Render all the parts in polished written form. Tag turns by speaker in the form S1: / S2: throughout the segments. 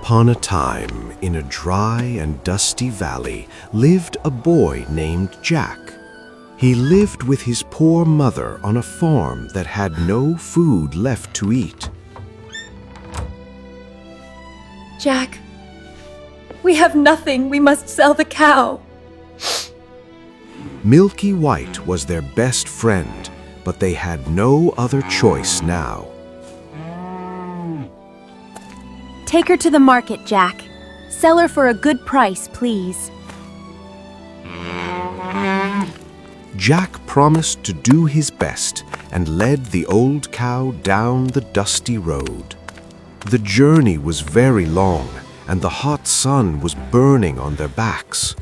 S1: upon a time, in a dry and dusty valley, lived a boy named Jack. He lived with his poor mother on a farm that had no food left to eat.
S2: Jack, we have nothing. We must sell the cow.
S1: Milky White was their best friend, but they had no other choice now.
S2: Take her to the market, Jack. Sell her for a good price, please.
S1: Jack promised to do his best and led the old cow down the dusty road. The journey was very long, and the hot sun was burning on their backs.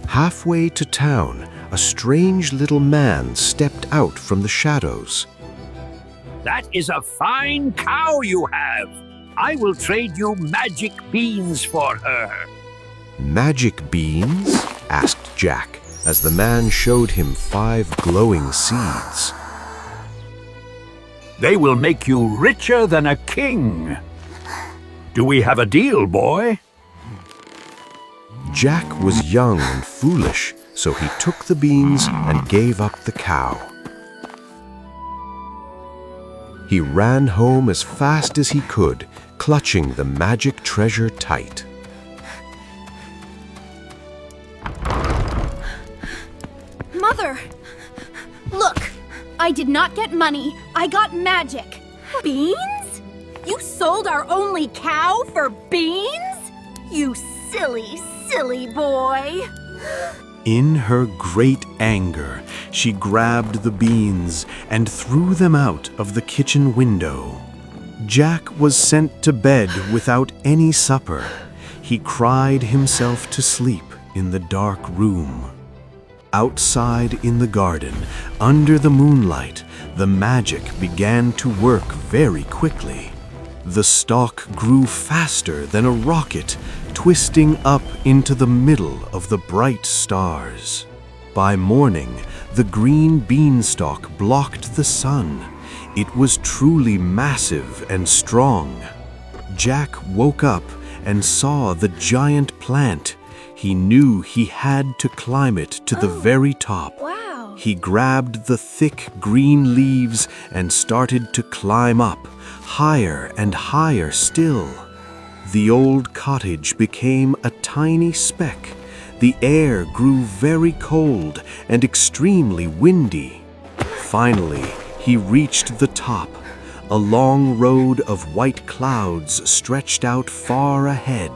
S1: Halfway to town, a strange little man stepped out from the shadows.
S3: That is a fine cow you have. I will trade you magic beans for her.
S1: Magic beans? Asked Jack, as the man showed him 5 glowing seeds.
S3: They will make you richer than a king. Do we have a deal, boy?
S1: Jack was young and foolish, so he took the beans and gave up the cow. He ran home as fast as he could, clutching the magic treasure tight.
S2: Mother! Look! I did not get money. I got magic. Beans? You sold our only cow for beans? You silly, silly boy.
S1: In her great anger, she grabbed the beans and threw them out of the kitchen window. Jack was sent to bed without any supper. He cried himself to sleep in the dark room. Outside in the garden, under the moonlight, the magic began to work very quickly. The stalk grew faster than a rocket, twisting up into the middle of the bright stars. By morning, the green beanstalk blocked the sun. It was truly massive and strong. Jack woke up and saw the giant plant. He knew he had to climb it to the very top.
S2: Wow.
S1: He grabbed the thick green leaves and started to climb up, higher and higher still. The old cottage became a tiny speck. The air grew very cold and extremely windy. Finally, he reached the top. A long road of white clouds stretched out far ahead.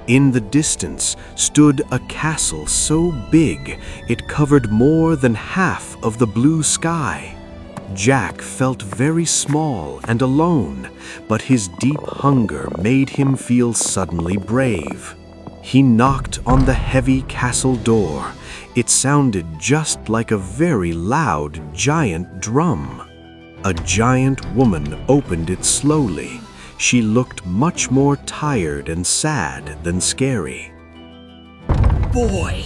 S1: In the distance stood a castle so big it covered more than half of the blue sky. Jack felt very small and alone, but his deep hunger made him feel suddenly brave. He knocked on the heavy castle door. It sounded just like a very loud giant drum. A giant woman opened it slowly. She looked much more tired and sad than scary.
S2: Boy,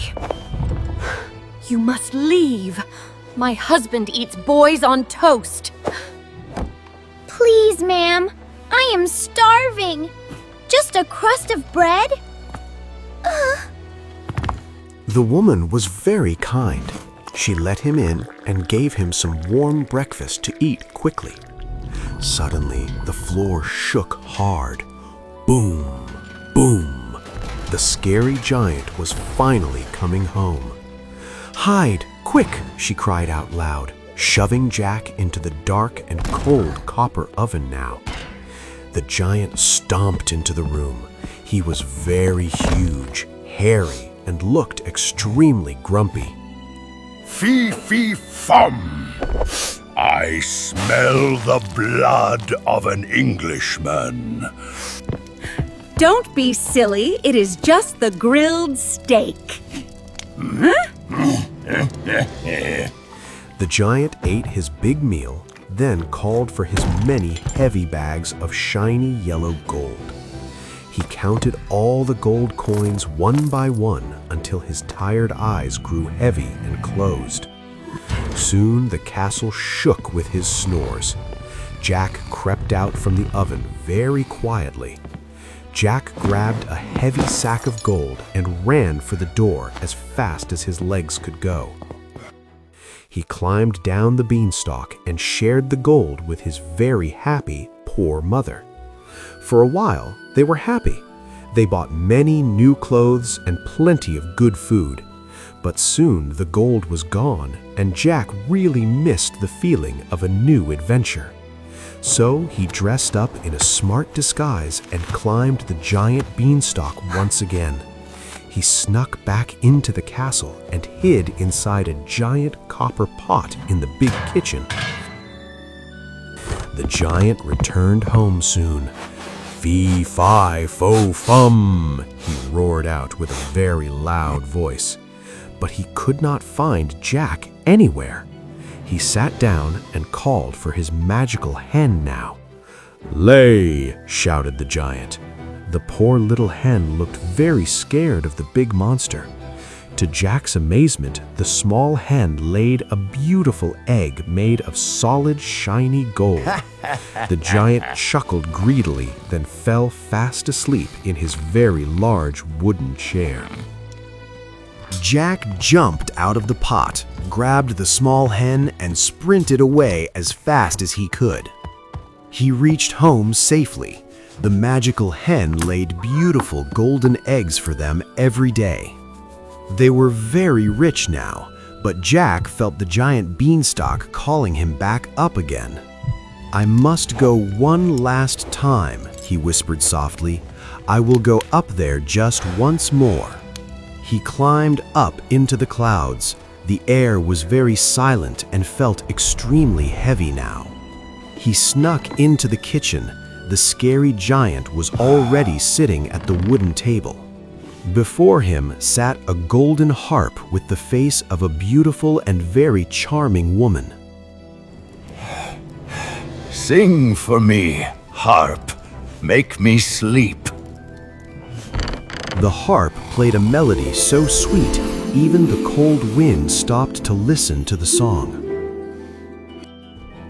S2: you must leave. My husband eats boys on toast.
S4: Please, ma'am. I am starving. Just a crust of bread?
S1: The woman was very kind. She let him in and gave him some warm breakfast to eat quickly. Suddenly, the floor shook hard. Boom, boom. The scary giant was finally coming home. "Hide, quick!" she cried out loud, shoving Jack into the dark and cold copper oven now. The giant stomped into the room. He was very huge, hairy, and looked extremely grumpy.
S5: Fee, fee, fum! I smell the blood of an Englishman.
S2: Don't be silly. It is just the grilled steak.
S1: The giant ate his big meal, then called for his many heavy bags of shiny yellow gold. He counted all the gold coins one by one until his tired eyes grew heavy and closed. Soon the castle shook with his snores. Jack crept out from the oven very quietly. Jack grabbed a heavy sack of gold and ran for the door as fast as his legs could go. He climbed down the beanstalk and shared the gold with his very happy poor mother. For a while, they were happy. They bought many new clothes and plenty of good food. But soon the gold was gone, and Jack really missed the feeling of a new adventure. So he dressed up in a smart disguise and climbed the giant beanstalk once again. He snuck back into the castle and hid inside a giant copper pot in the big kitchen. The giant returned home soon. "Fee, fi, fo, fum," he roared out with a very loud voice. But he could not find Jack anywhere. He sat down and called for his magical hen now. "Lay!" shouted the giant. The poor little hen looked very scared of the big monster. To Jack's amazement, the small hen laid a beautiful egg made of solid, shiny gold. The giant chuckled greedily, then fell fast asleep in his very large wooden chair. Jack jumped out of the pot, grabbed the small hen, and sprinted away as fast as he could. He reached home safely. The magical hen laid beautiful golden eggs for them every day. They were very rich now, but Jack felt the giant beanstalk calling him back up again. "I must go one last time," he whispered softly. "I will go up there just once more." He climbed up into the clouds. The air was very silent and felt extremely heavy now. He snuck into the kitchen. The scary giant was already sitting at the wooden table. Before him sat a golden harp with the face of a beautiful and very charming woman.
S5: Sing for me, harp. Make me sleep.
S1: The harp played a melody so sweet, even the cold wind stopped to listen to the song.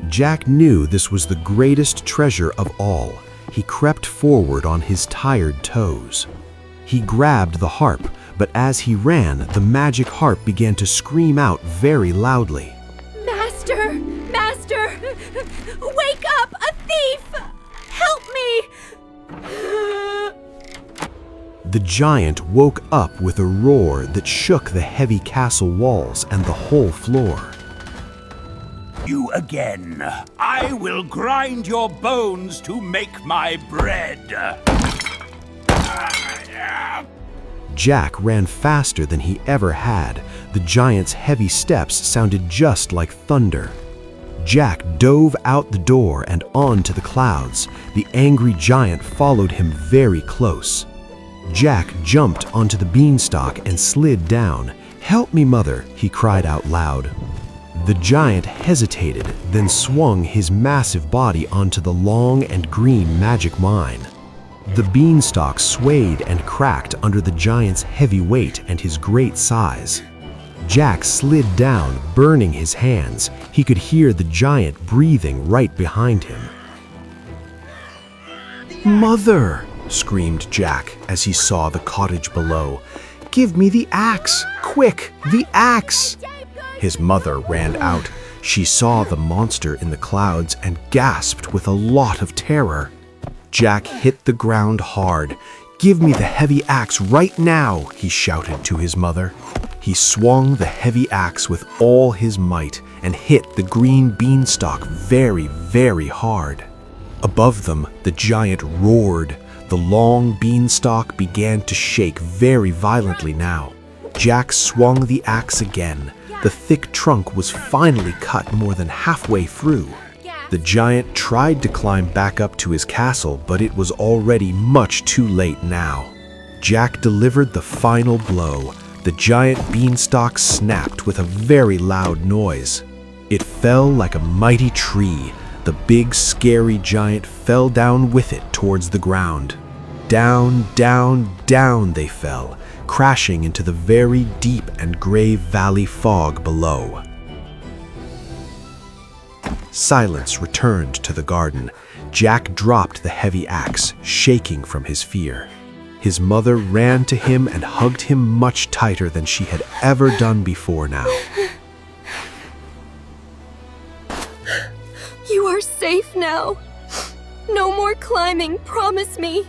S1: Jack knew this was the greatest treasure of all. He crept forward on his tired toes. He grabbed the harp, but as he ran, the magic harp began to scream out very loudly.
S2: Master! Master! Wake up! A thief! Help me!
S1: The giant woke up with a roar that shook the heavy castle walls and the whole floor.
S3: You again. I will grind your bones to make my bread.
S1: Jack ran faster than he ever had. The giant's heavy steps sounded just like thunder. Jack dove out the door and onto the clouds. The angry giant followed him very close. Jack jumped onto the beanstalk and slid down. "Help me, mother," he cried out loud. The giant hesitated, then swung his massive body onto the long and green magic mine. The beanstalk swayed and cracked under the giant's heavy weight and his great size. Jack slid down, burning his hands. He could hear the giant breathing right behind him. "Mother!" screamed Jack as he saw the cottage below. "Give me the axe! Quick, the axe!" His mother ran out. She saw the monster in the clouds and gasped with a lot of terror. Jack hit the ground hard. "Give me the heavy axe right now," he shouted to his mother. He swung the heavy axe with all his might and hit the green beanstalk very, very hard. Above them, the giant roared. The long beanstalk began to shake very violently now. Jack swung the axe again. The thick trunk was finally cut more than halfway through. The giant tried to climb back up to his castle, but it was already much too late now. Jack delivered the final blow. The giant beanstalk snapped with a very loud noise. It fell like a mighty tree. The big, scary giant fell down with it towards the ground. Down, down, down they fell, crashing into the very deep and gray valley fog below. Silence returned to the garden. Jack dropped the heavy axe, shaking from his fear. His mother ran to him and hugged him much tighter than she had ever done before now.
S2: You are safe now. No more climbing, promise me.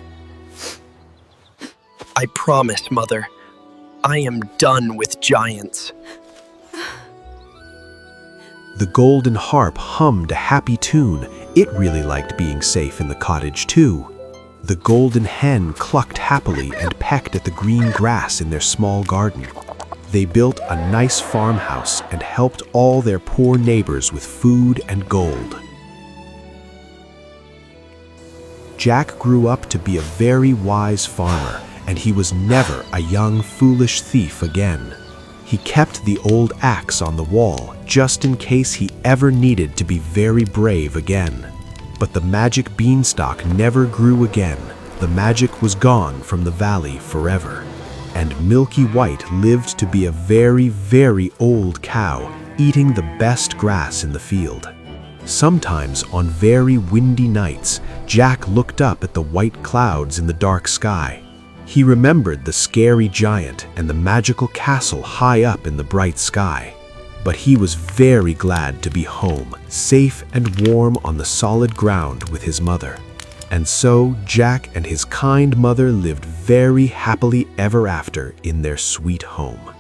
S6: I promise, Mother. I am done with giants.
S1: The golden harp hummed a happy tune. It really liked being safe in the cottage too. The golden hen clucked happily and pecked at the green grass in their small garden. They built a nice farmhouse and helped all their poor neighbors with food and gold. Jack grew up to be a very wise farmer, and he was never a young, foolish thief again. He kept the old axe on the wall just in case he ever needed to be very brave again. But the magic beanstalk never grew again. The magic was gone from the valley forever. And Milky White lived to be a very, very old cow, eating the best grass in the field. Sometimes on very windy nights, Jack looked up at the white clouds in the dark sky. He remembered the scary giant and the magical castle high up in the bright sky. But he was very glad to be home, safe and warm on the solid ground with his mother. And so Jack and his kind mother lived very happily ever after in their sweet home.